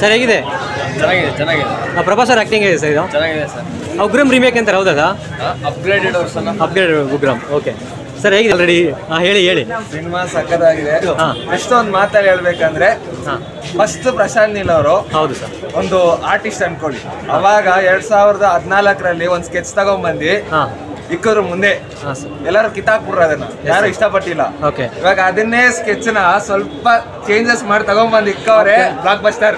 Sir ಹೇಗಿದೆ? ಚೆನ್ನಾಗಿದೆ. ಪ್ರಭಾಸ್ ಅವ್ರ ಆ್ಯಕ್ಟಿಂಗ್ ಹೇಗಿದೆ ಸರ್ ಇದು? ಚೆನ್ನಾಗಿದೆ ಸರ್. ಉಗ್ರಂ ರೀಮೇಕ್ ಅಂತಾರೆ, ಹೌದಾ? Upgraded version. Upgraded Ugramm. Okay sir, ಹೇಗಿದೆ ಆಲ್ರೆಡಿ? ಹೇಳಿ. ಸಿನಿಮಾ ಸಕ್ಕತ್ತಾಗಿದೆ. ಎಷ್ಟೊಂದು ಮಾತಲ್ಲಿ ಹೇಳ್ಬೇಕಂದ್ರೆ, ಫಸ್ಟ್ ಪ್ರಶಾಂತ್ ನೀಲ್ ಅವರು ಹೌದು ಸರ್ ಒಂದು ಆರ್ಟಿಸ್ಟ್ ಅನ್ಕೊಳ್ಳಿ. ಅವಾಗ 2014ರಲ್ಲಿ ಒಂದು ಸ್ಕೆಚ್ ತಗೊಂಡ್ಬಂದು ಇಕ್ಕದ್ರ ಮುಂದೆ ಎಲ್ಲರೂ ಕಿತ್ತಾಕ್ಬಿಟ್ರು, ಅದನ್ನ ಯಾರು ಇಷ್ಟಪಟ್ಟಿಲ್ಲ. ಇವಾಗ ಅದನ್ನೇ ಸ್ಕೆಚ್ ನ ಸ್ವಲ್ಪ ಚೇಂಜಸ್ ಮಾಡಿ ತಗೊಂಡ್ಬಂದು ಇಕ್ಕವ್ರೆ. ಬ್ಲಾಕ್ ಬಸ್ಟರ್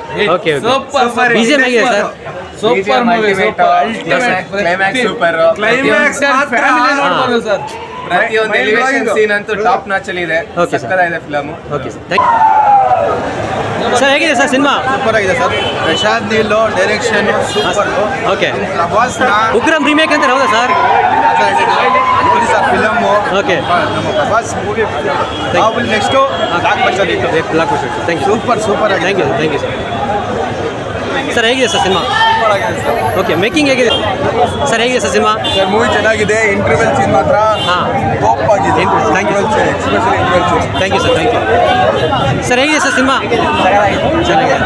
ಸೂಪರ್ ಪ್ರತಿಯೊಂದು ಎಲಿವೇಶನ್ ಸೀನ್ ಅಂತೂ ಟಾಪ್ ನಾಚ್ ಅಲ್ಲಿ ಇದೆ. ಸಕ್ಕತ್ತಾಗಿದೆ ಫಿಲಮ್. ಸರ್ ಹೇಗಿದೆ ಸರ್ ಸಿನಿಮಾ? ಸೂಪರ್ ಆಗಿದೆ sir. Prashanth Neel direction super. Okay. Ugramm remake ಅಂತಾರೆ, ಹೌದಾ ಸರ್? ನೋಡಿ sir film. Okay. Prabhas movie next block buster ಇತ್ತು. Block buster. Thank you. Super ಆಗಿದೆ. Thank you sir. ಸರ್ ಹೇಗಿದೆ ಸರ್ ಸಿನಿಮಾ? ಸೂಪರ್ ಆಗಿದೆ ಸರ್. ಓಕೆ. ಮೇಕಿಂಗ್ ಹೇಗಿದೆ sir? ಹೇಗಿದೆ ಸರ್ ಸಿನಿಮಾ? ಸರ್ ಮೂವಿ ಚೆನ್ನಾಗಿದೆ. ಇಂಟರ್ವೆಲ್ ಸೀನ್ ಮಾತ್ರ ಟಾಪ್ ಆಗಿದೆ. Thank you especially interval scene. Thank you sir. Thank you sir. ಹೇಗಿದೆ sir cinema? ಚೆನ್ನಾಗಿದೆ.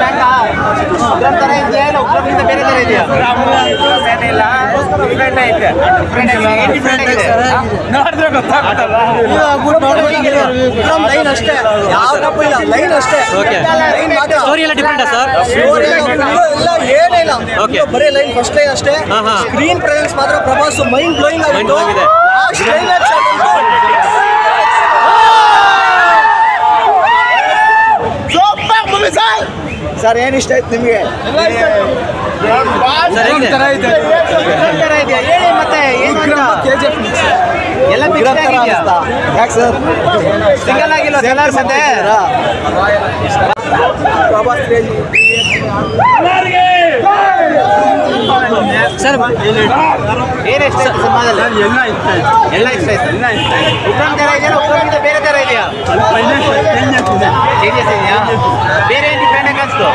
Story ಎಲ್ಲ ಡಿಫ್ರೆಂಟಾ ಸರ್? ಬರೀ ಲೈನ್ ಫಸ್ಟ್ ಲೈನ್ ಅಷ್ಟೇ. ಸ್ಕ್ರೀನ್ ಪ್ರೆಸೆನ್ಸ್ ಮಾತ್ರ ಪ್ರಭಾಸ್ ಮೈಂಡ್ ಬ್ಲೋಯಿಂಗ್ ಆಗಿದೆ. ಸರ್ ಏನು ಇಷ್ಟ ಆಯ್ತು ನಿಮಗೆ? ಎಲ್ಲ ಯಾಕೆ ಸರ್ ಸಿಂಗಲ್ ಆಗಿಲ್ಲ ಮತ್ತೆ ಸರ್ ಏನು ಇಷ್ಟ ಆಯ್ತು ಸಿನಿಮಾದಲ್ಲಿ? ಎಲ್ಲ ಇಷ್ಟ ಆಯ್ತು. ಉಗ್ರಂ ಥರ ಇದೆಯಾ, ಉಗ್ರಮಿಂದ ಬೇರೆ ಥರ ಇದೆಯಾ? ಚೇಂಜಸ್ ಇದೆಯಾ? ಬೇರೆ ಏನು ಡಿಫ್ರೆಂಟ್ ಆಗಿ ಅನಿಸ್ತು?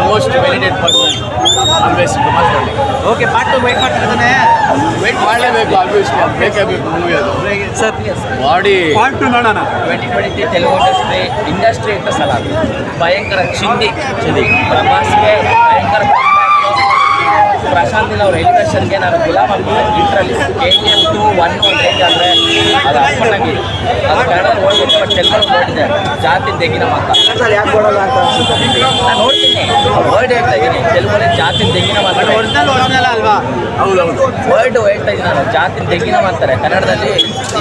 ಮೋಸ್ಟ್ ವೆಲಿಡೇಟ್ ಪರ್ಸನ್ ಆಲ್ವೇಸ್ ಪ್ರಭಾಸ್ ನೋಡಿ. ಓಕೆ, ಪಾರ್ಟ್ 2 ವೇಟ್ ಮಾಡ್ತಿದ್ದಾನೆ. ವೇಟ್ ಮಾಡಲೇಬೇಕು, ಆಲ್ವೇಸ್ ಬೇಕೇಬೇಕು ಮೂವಿ ಅದು. ಸರ್ ಬಾಡಿ ಪಾರ್ಟ್ 2 ನೋಡೋಣ. 2023 తెలుగు ఇండస్ట్రీ యొక్క సలాలు భయంకర చింది ప్రభాస్ಗೆ ಭಯಂಕರ ಪ್ರಶಾಂತ್ ನೀಲ್ ಅವ್ರ ಎಲಿವೇಷನ್ಗೆ ನಾನು ಗುಲಾಮ್ ಆಗ್ತೀನಿ. ಲಿಟ್ರಲಿ KGF 2 1 ರೇಂಜ್ ಅಂದರೆ ಅದು ಅಪ್ಪನಾಗಿ ಅದು ಕನ್ನಡದಲ್ಲಿ ಓದಿದೆ, ಬಟ್ ತೆಲುಗಲ್ಲಿ ಓದಿದೆ. ಜಾತಿ ತೆಗಿನ ಮಾತ ನಾನು ನೋಡ್ತೀನಿ, ವರ್ಡ್ ಹೇಳ್ತಾ ಇದ್ದೀನಿ ತೆಲುಗಲ್ಲಿ. ಜಾತಿ ತೆಗಿನ ಮಾತಾರೆ, ಒರಿಜಿನಲ್ ಅಲ್ವಾ? ಹೌದೌದು ವರ್ಡ್ ಹೇಳ್ತಾ ಇದ್ದೀನಿ ನಾನು. ಜಾತಿ ತೆಗಿನ ಮಾಡ್ತಾರೆ ಕನ್ನಡದಲ್ಲಿ.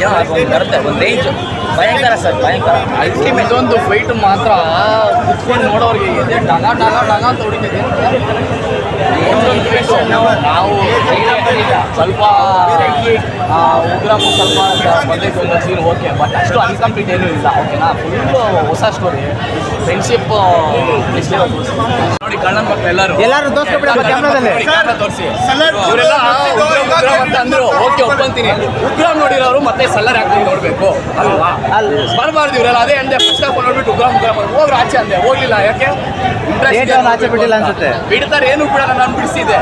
ಏನೋ ಅದೊಂದು ಬರುತ್ತೆ, ಒಂದು ರೇಂಜ್ ಭಯಂಕರ ಸರ್, ಭಯಂಕರ ಅಲ್ಟಿಮೇಟ್. ಇದೊಂದು ಫೈಟ್ ಮಾತ್ರ ಕುತ್ಕೊಂಡು ನೋಡೋರಿಗೆ ಇದೆ ಡಗ ಅಂತ ಹೊಡಿತಿದೆ. ನಾವು ಸ್ವಲ್ಪ ಉಗ್ರಮು ಸ್ವಲ್ಪ ಬಂದೈತೆ ಒಂದು ಸೀನ್, ಓಕೆ, ಬಟ್ ಅಷ್ಟು ಅನ್ಕಂಪ್ಲೀಟ್ ಏನೂ ಇಲ್ಲ. ಓಕೆನಾ, ಫುಲ್ಲು ಹೊಸ ಸ್ಟೋರಿ, ಫ್ರೆಂಡ್ಶಿಪ್ ನೋಡಿ. ಕಳ್ಳನ ಮಕ್ಕಳು ಎಲ್ಲರೂ ತೋರಿಸ್ಕೊಬಿಡಪ್ಪ ಕ್ಯಾಮ್ರಾದಲ್ಲಿ. ತೋರಿಸಿ. ಇವರೆಲ್ಲ ಉಗ್ರಂ ಅಂತ ಅಂದ್ರು, ಓಕೆ ಒಪ್ಕೊಂತೀನಿ. ಉಗ್ರಂ ನೋಡಿರೋರು ಮತ್ತೆ ಸಲ್ಲರ್ ಹಾಕೊಂಡು ನೋಡಬೇಕು ಅಲ್ವಾ? ಬರಬಾರ್ದು ಇವರೆಲ್ಲ. ಅದೇ ಅಂದೆ ಫಸ್ಟ್ ಹಾಫ್ ನೋಡ್ಬಿಟ್ಟು ಉಗ್ರಂ ಹೋಗ್ರು ಆಚೆ ಅಂದೆ, ಹೋಗ್ಲಿಲ್ಲ. ಯಾಕೆ? ಇಂಟ್ರೆಸ್ಟ್ ಆಚೆ ಬಿಟ್ಟಿಲ್ಲ ಅನ್ಸುತ್ತೆ. ಬಿಡ್ತಾರೆ, ಏನು ಬಿಡಲ್ಲ. ನಾನು ಬಿಡಿಸಿದ್ದೆ,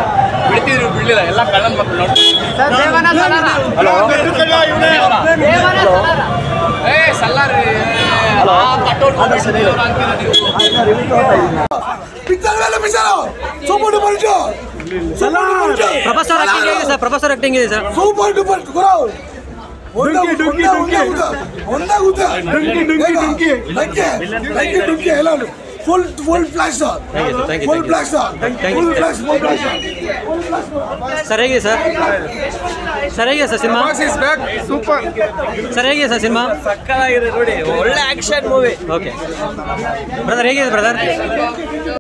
ಬಿಡ್ತಿದ್ರು, ಬಿಡ್ಲಿಲ್ಲ. ಎಲ್ಲ ಕಳ್ಳನ ಮಕ್ಕಳು ನೋಡಿ. ಸಲ್ಲಾರ್ ಕಟೌಟ್ ಪ್ರಭಾಸ್ ಅವ್ರ ಆಕ್ಟಿಂಗ್ ಹೇಗಿದೆ ಸರ್? ಪ್ರಭಾಸ್ ಅವ್ರ ಆಕ್ಟಿಂಗ್ ಇದೆ sir? Super duper full flash sir ಹೇಗಿದೆ ಸರ್? ಸರ್ ಹೇಗಿದೆ ಸರ್ ಸಿನಿಮಾ? ಸೂಪರ್. ಸರ್ ಹೇಗಿದೆ ಸರ್ ಸಿನಿಮಾ? ಸಕ್ಕತ್ತಾಗಿದೆ ನೋಡಿ, ಒಳ್ಳೆ ಆಕ್ಷನ್ ಮೂವಿ. ಓಕೆ ಬ್ರದರ್, ಹೇಗಿದೆ ಬ್ರದರ್?